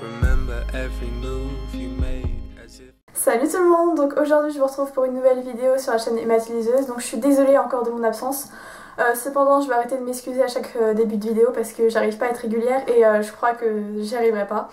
Remember every move you made as if... Salut tout le monde, donc aujourd'hui je vous retrouve pour une nouvelle vidéo sur la chaîne Emma Liseuse. Donc je suis désolée encore de mon absence. Cependant je vais arrêter de m'excuser à chaque début de vidéo parce que j'arrive pas à être régulière et je crois que j'y arriverai pas.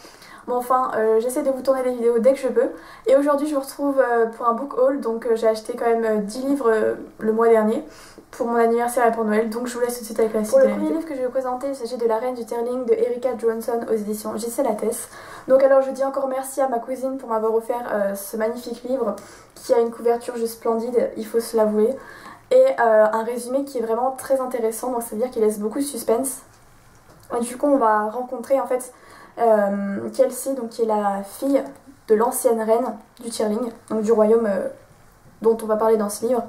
Bon enfin j'essaie de vous tourner des vidéos dès que je peux. Et aujourd'hui je vous retrouve pour un book haul. Donc j'ai acheté quand même 10 livres le mois dernier pour mon anniversaire et pour Noël. Donc je vous laisse tout de suite avec la suite. Pour le premier livre que je vais vous présenter, il s'agit de La Reine du Terling de Erika Johansson aux éditions J.C. Lattès. Donc alors je dis encore merci à ma cousine pour m'avoir offert ce magnifique livre qui a une couverture juste splendide, il faut se l'avouer. Et un résumé qui est vraiment très intéressant, donc c'est-à-dire qu'il laisse beaucoup de suspense. Et du coup on va rencontrer en fait Kelsey, donc qui est la fille de l'ancienne reine du Tirling, donc du royaume dont on va parler dans ce livre.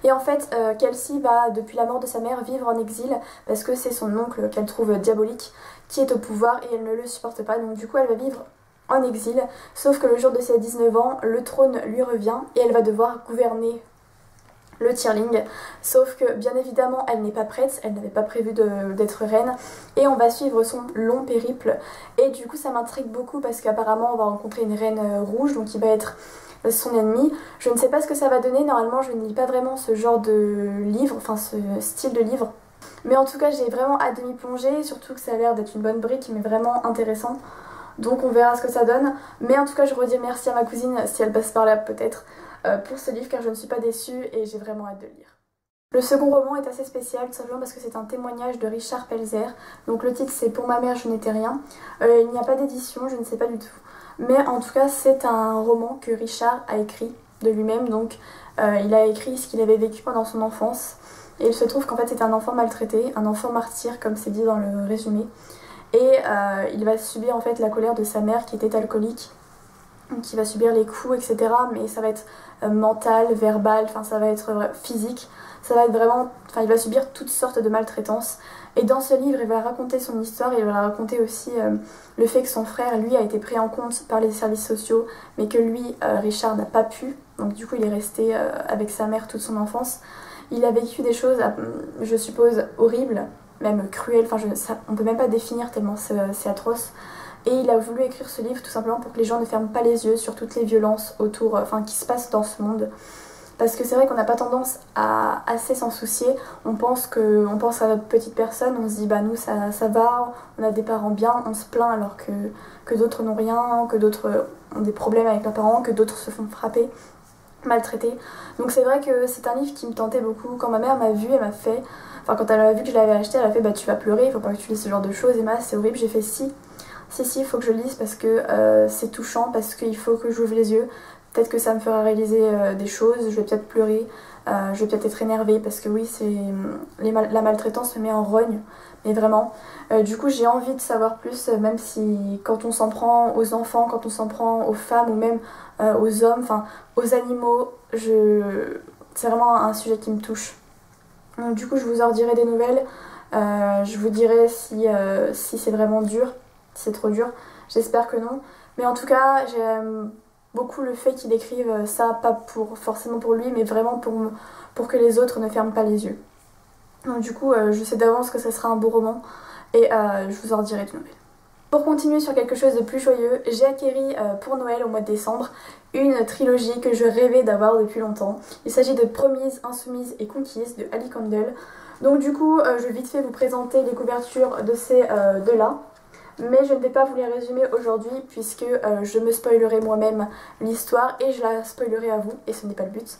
Et en fait Kelsey va depuis la mort de sa mère vivre en exil parce que c'est son oncle qu'elle trouve diabolique qui est au pouvoir et elle ne le supporte pas, donc du coup elle va vivre en exil, sauf que le jour de ses 19 ans le trône lui revient et elle va devoir gouverner le Tirling, sauf que bien évidemment elle n'est pas prête, elle n'avait pas prévu d'être reine et on va suivre son long périple. Et du coup ça m'intrigue beaucoup parce qu'apparemment on va rencontrer une reine rouge, donc qui va être son ennemie. Je ne sais pas ce que ça va donner, normalement je ne lis pas vraiment ce genre de livre, enfin ce style de livre, mais en tout cas j'ai vraiment hâte de m'y plonger, surtout que ça a l'air d'être une bonne brique mais vraiment intéressant. Donc on verra ce que ça donne, mais en tout cas je redis merci à ma cousine si elle passe par là peut-être pour ce livre car je ne suis pas déçue et j'ai vraiment hâte de le lire. Le second roman est assez spécial tout simplement parce que c'est un témoignage de Richard Pelzer. Donc le titre c'est Pour ma mère je n'étais rien. Il n'y a pas d'édition, je ne sais pas du tout. Mais en tout cas c'est un roman que Richard a écrit de lui-même. Donc il a écrit ce qu'il avait vécu pendant son enfance. Et il se trouve qu'en fait c'est un enfant maltraité, un enfant martyr comme c'est dit dans le résumé. Et il va subir en fait la colère de sa mère qui était alcoolique, qui va subir les coups etc. Mais ça va être mental, verbal, enfin ça va être physique, ça va être vraiment, enfin il va subir toutes sortes de maltraitances. Et dans ce livre il va raconter son histoire et il va raconter aussi le fait que son frère lui a été pris en compte par les services sociaux mais que lui, Richard, n'a pas pu, donc du coup il est resté avec sa mère toute son enfance. Il a vécu des choses, je suppose, horribles, même cruelles, enfin on peut même pas définir tellement c'est atroce. Et il a voulu écrire ce livre tout simplement pour que les gens ne ferment pas les yeux sur toutes les violences autour, enfin qui se passent dans ce monde. Parce que c'est vrai qu'on n'a pas tendance à assez s'en soucier, on pense à notre petite personne, on se dit bah nous ça va, on a des parents bien, on se plaint alors que d'autres n'ont rien, que d'autres ont des problèmes avec leurs parents, que d'autres se font frapper, maltraiter. Donc c'est vrai que c'est un livre qui me tentait beaucoup. Quand ma mère m'a vue, elle m'a fait, enfin quand elle a vu que je l'avais acheté, elle a fait bah tu vas pleurer, il faut pas que tu lises ce genre de choses Emma, c'est horrible. J'ai fait si, il faut que je lise parce que c'est touchant, parce qu'il faut que j'ouvre les yeux. Peut-être que ça me fera réaliser des choses, je vais peut-être pleurer, je vais peut-être être énervée parce que oui, la maltraitance me met en rogne, mais vraiment. Du coup, j'ai envie de savoir plus, même si quand on s'en prend aux enfants, quand on s'en prend aux femmes ou même aux hommes, enfin aux animaux, c'est vraiment un sujet qui me touche. Donc du coup, je vous en dirai des nouvelles, je vous dirai si c'est vraiment dur. C'est trop dur, j'espère que non. Mais en tout cas, j'aime beaucoup le fait qu'il écrive ça, pas forcément pour lui, mais vraiment pour que les autres ne ferment pas les yeux. Donc du coup, je sais d'avance que ça sera un beau roman et je vous en dirai de nouvelles. Pour continuer sur quelque chose de plus joyeux, j'ai acquéri pour Noël au mois de décembre une trilogie que je rêvais d'avoir depuis longtemps. Il s'agit de Promise, Insoumise et Conquise de Ali Campbell. Donc du coup, je vais vite fait vous présenter les couvertures de ces deux-là. Mais je ne vais pas vous les résumer aujourd'hui puisque je me spoilerai moi-même l'histoire et je la spoilerai à vous et ce n'est pas le but.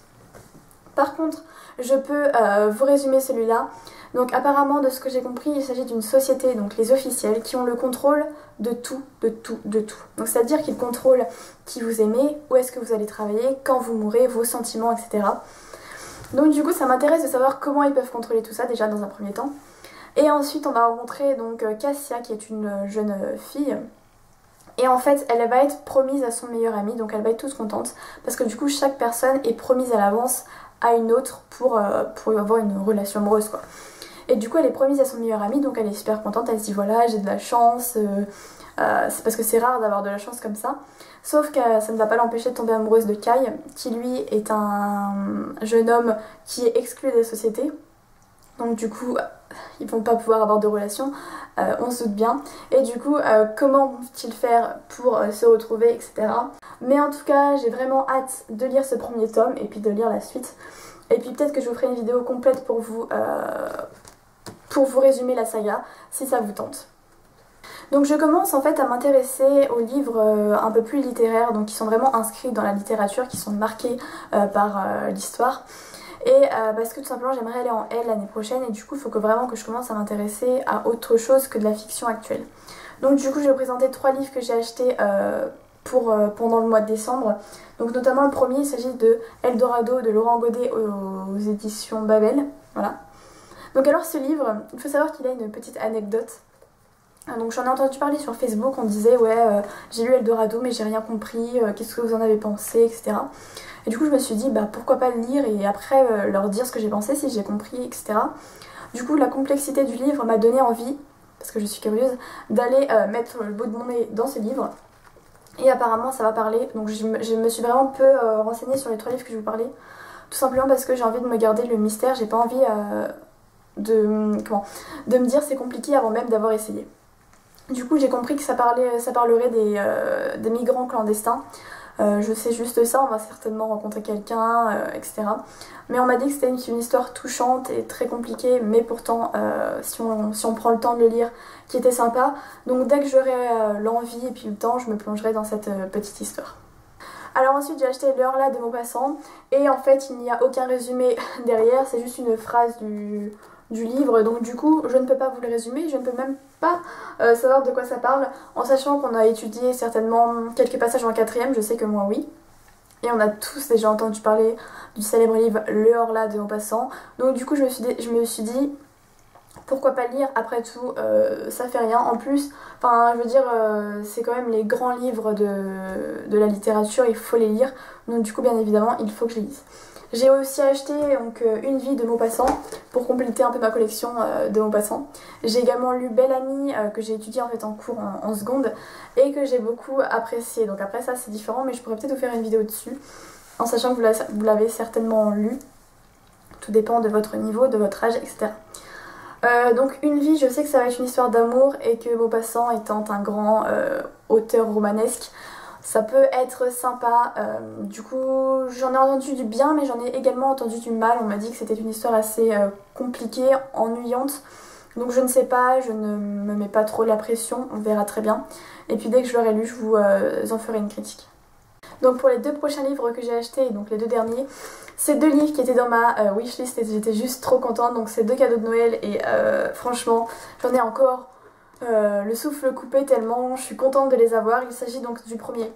Par contre, je peux vous résumer celui-là. Donc apparemment de ce que j'ai compris, il s'agit d'une société, donc les officiels, qui ont le contrôle de tout, de tout, de tout. Donc c'est-à-dire qu'ils contrôlent qui vous aimez, où est-ce que vous allez travailler, quand vous mourrez, vos sentiments, etc. Donc du coup ça m'intéresse de savoir comment ils peuvent contrôler tout ça déjà dans un premier temps. Et ensuite on va rencontrer donc Cassia qui est une jeune fille. Et en fait elle va être promise à son meilleur ami, donc elle va être toute contente. Parce que du coup chaque personne est promise à l'avance à une autre pour avoir une relation amoureuse quoi. Et du coup elle est promise à son meilleur ami, donc elle est super contente, elle se dit voilà j'ai de la chance. C'est parce que c'est rare d'avoir de la chance comme ça. Sauf que ça ne va pas l'empêcher de tomber amoureuse de Kai, qui lui est un jeune homme qui est exclu de la société. Donc du coup, ils vont pas pouvoir avoir de relation. on se doute bien. Et du coup, comment vont-ils faire pour se retrouver, etc. Mais en tout cas, j'ai vraiment hâte de lire ce premier tome et puis de lire la suite. Et puis peut-être que je vous ferai une vidéo complète pour vous résumer la saga, si ça vous tente. Donc je commence en fait à m'intéresser aux livres un peu plus littéraires, donc qui sont vraiment inscrits dans la littérature, qui sont marqués par l'histoire. Et parce que tout simplement j'aimerais aller en L l'année prochaine et du coup il faut vraiment que je commence à m'intéresser à autre chose que de la fiction actuelle. Donc du coup je vais vous présenter 3 livres que j'ai achetés pendant le mois de décembre. Donc notamment le premier, il s'agit de Eldorado de Laurent Godet aux éditions Babel. Voilà. Donc alors ce livre, il faut savoir qu'il a une petite anecdote. Donc j'en ai entendu parler sur Facebook, on disait ouais j'ai lu Eldorado mais j'ai rien compris, qu'est-ce que vous en avez pensé, etc. Et du coup je me suis dit bah pourquoi pas le lire et après leur dire ce que j'ai pensé, si j'ai compris, etc. Du coup la complexité du livre m'a donné envie, parce que je suis curieuse, d'aller mettre le bout de mon nez dans ce livre. Et apparemment ça va parler, donc je me suis vraiment peu renseignée sur les 3 livres que je vais vous parler. Tout simplement parce que j'ai envie de me garder le mystère, j'ai pas envie de me dire c'est compliqué avant même d'avoir essayé. Du coup j'ai compris que ça parlerait des migrants clandestins. Je sais juste ça, on va certainement rencontrer quelqu'un, etc. Mais on m'a dit que c'était une histoire touchante et très compliquée, mais pourtant si on prend le temps de le lire, qui était sympa. Donc dès que j'aurai l'envie et puis le temps, je me plongerai dans cette petite histoire. Alors ensuite j'ai acheté L'heure là de Maupassant et en fait il n'y a aucun résumé derrière, c'est juste une phrase du livre, donc du coup je ne peux pas vous le résumer, je ne peux même pas savoir de quoi ça parle, en sachant qu'on a étudié certainement quelques passages en 4ème, je sais que moi oui, et on a tous déjà entendu parler du célèbre livre Le Horla de Maupassant, donc du coup je me suis dit pourquoi pas lire, après tout ça fait rien, en plus, enfin je veux dire c'est quand même les grands livres de la littérature, il faut les lire, donc du coup bien évidemment il faut que je les lise. J'ai aussi acheté donc, Une vie de Maupassant pour compléter un peu ma collection de Maupassant. J'ai également lu Belle Amie que j'ai étudié en fait en cours en seconde et que j'ai beaucoup apprécié. Donc après ça c'est différent mais je pourrais peut-être vous faire une vidéo dessus en sachant que vous l'avez certainement lu. Tout dépend de votre niveau, de votre âge, etc. Donc Une vie, je sais que ça va être une histoire d'amour et que Maupassant étant un grand auteur romanesque, ça peut être sympa. Du coup j'en ai entendu du bien mais j'en ai également entendu du mal. On m'a dit que c'était une histoire assez compliquée, ennuyante. Donc je ne sais pas, je ne me mets pas trop la pression, on verra très bien. Et puis dès que je l'aurai lu, je vous en ferai une critique. Donc pour les 2 prochains livres que j'ai achetés, donc les 2 derniers, c'est 2 livres qui étaient dans ma wishlist et j'étais juste trop contente. Donc c'est 2 cadeaux de Noël et franchement j'en ai encore le souffle coupé tellement je suis contente de les avoir. Il s'agit donc du premier,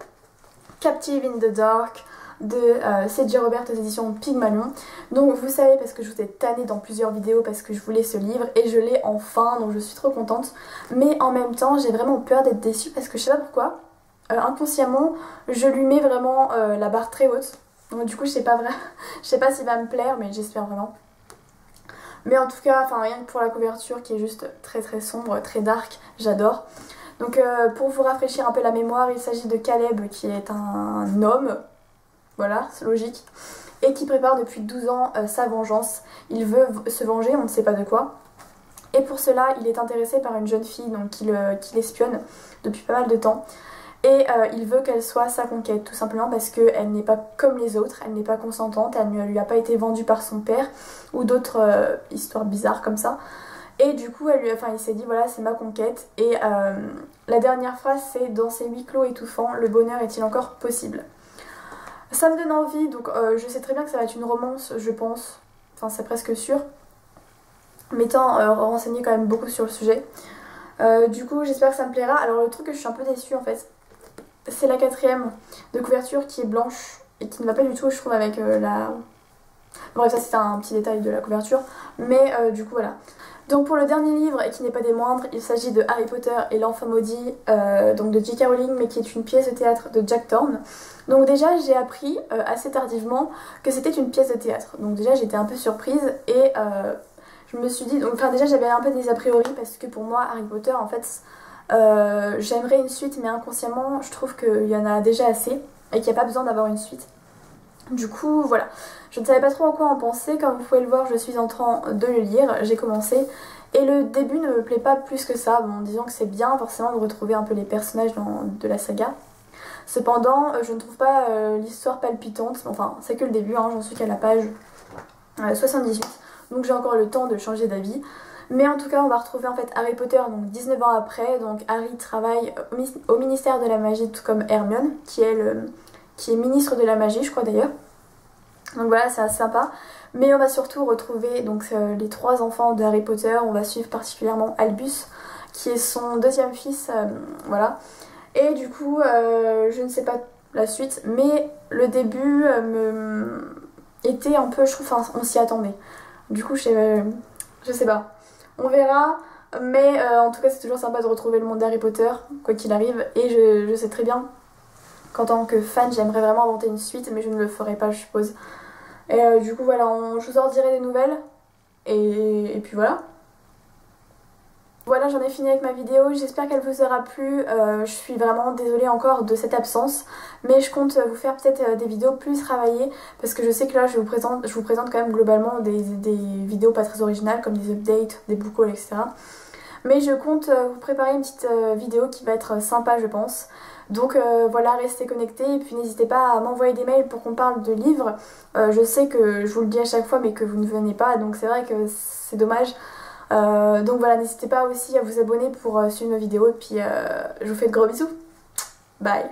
Captive in the Dark de C.J. Robert aux éditions Pygmalion. Donc vous savez parce que je vous ai tanné dans plusieurs vidéos parce que je voulais ce livre et je l'ai enfin, donc je suis trop contente. Mais en même temps j'ai vraiment peur d'être déçue parce que je sais pas pourquoi, inconsciemment je lui mets vraiment la barre très haute. Donc du coup je sais pas s'il va me plaire mais j'espère vraiment. Mais en tout cas, rien que pour la couverture qui est juste très très sombre, très dark, j'adore. Donc pour vous rafraîchir un peu la mémoire, il s'agit de Caleb qui est un homme, voilà, c'est logique, et qui prépare depuis 12 ans sa vengeance. Il veut se venger, on ne sait pas de quoi. Et pour cela, il est intéressé par une jeune fille donc, qui l'espionne depuis pas mal de temps. Et il veut qu'elle soit sa conquête, tout simplement parce qu'elle n'est pas comme les autres, elle n'est pas consentante, elle ne lui a pas été vendue par son père, ou d'autres histoires bizarres comme ça. Et du coup, il s'est dit, voilà, c'est ma conquête. Et la dernière phrase, c'est « Dans ces huis clos étouffants, le bonheur est-il encore possible ?» Ça me donne envie, donc je sais très bien que ça va être une romance, je pense. Enfin, c'est presque sûr. M'étant renseignée quand même beaucoup sur le sujet. Du coup, j'espère que ça me plaira. Alors, le truc que je suis un peu déçue, en fait, c'est la 4ème de couverture qui est blanche et qui ne va pas du tout, je trouve, avec la... Bref, ça c'est un petit détail de la couverture, mais du coup voilà. Donc pour le dernier livre, et qui n'est pas des moindres, il s'agit de Harry Potter et l'Enfant Maudit, donc de J.K. Rowling, mais qui est une pièce de théâtre de Jack Thorne. Donc déjà j'ai appris assez tardivement que c'était une pièce de théâtre, donc déjà j'étais un peu surprise et je me suis dit, donc déjà j'avais un peu des a priori parce que pour moi Harry Potter en fait... j'aimerais une suite mais inconsciemment je trouve qu'il y en a déjà assez et qu'il n'y a pas besoin d'avoir une suite. Du coup voilà, je ne savais pas trop en quoi en penser, comme vous pouvez le voir je suis en train de le lire, j'ai commencé Et le début ne me plaît pas plus que ça. Bon, disons que c'est bien forcément de retrouver un peu les personnages de la saga. Cependant, je ne trouve pas l'histoire palpitante. Enfin, c'est que le début, hein, j'en suis qu'à la page 78. Donc j'ai encore le temps de changer d'avis. Mais en tout cas, on va retrouver en fait Harry Potter donc 19 ans après. Donc Harry travaille au ministère de la magie, tout comme Hermione, qui est ministre de la magie, je crois d'ailleurs. Donc voilà, c'est assez sympa. Mais on va surtout retrouver donc les 3 enfants de Harry Potter. On va suivre particulièrement Albus, qui est son deuxième fils, voilà. Et du coup, je ne sais pas la suite, mais le début était un peu, je trouve, enfin, on s'y attendait. Du coup, je sais pas. On verra, mais en tout cas, c'est toujours sympa de retrouver le monde d'Harry Potter, quoi qu'il arrive. Et je sais très bien qu'en tant que fan, j'aimerais vraiment inventer une suite, mais je ne le ferai pas, je suppose. Et du coup, voilà, je vous en dirai des nouvelles. Et puis voilà. Voilà, j'en ai fini avec ma vidéo, j'espère qu'elle vous aura plu. Je suis vraiment désolée encore de cette absence, mais je compte vous faire peut-être des vidéos plus travaillées, parce que je sais que là je vous présente quand même globalement des vidéos pas très originales, comme des updates, des book hauls, etc. Mais je compte vous préparer une petite vidéo qui va être sympa, je pense. Donc voilà, restez connectés, et puis n'hésitez pas à m'envoyer des mails pour qu'on parle de livres. Je sais que je vous le dis à chaque fois, mais que vous ne venez pas, donc c'est vrai que c'est dommage. Donc voilà, n'hésitez pas aussi à vous abonner pour suivre nos vidéos, et puis je vous fais de gros bisous. Bye.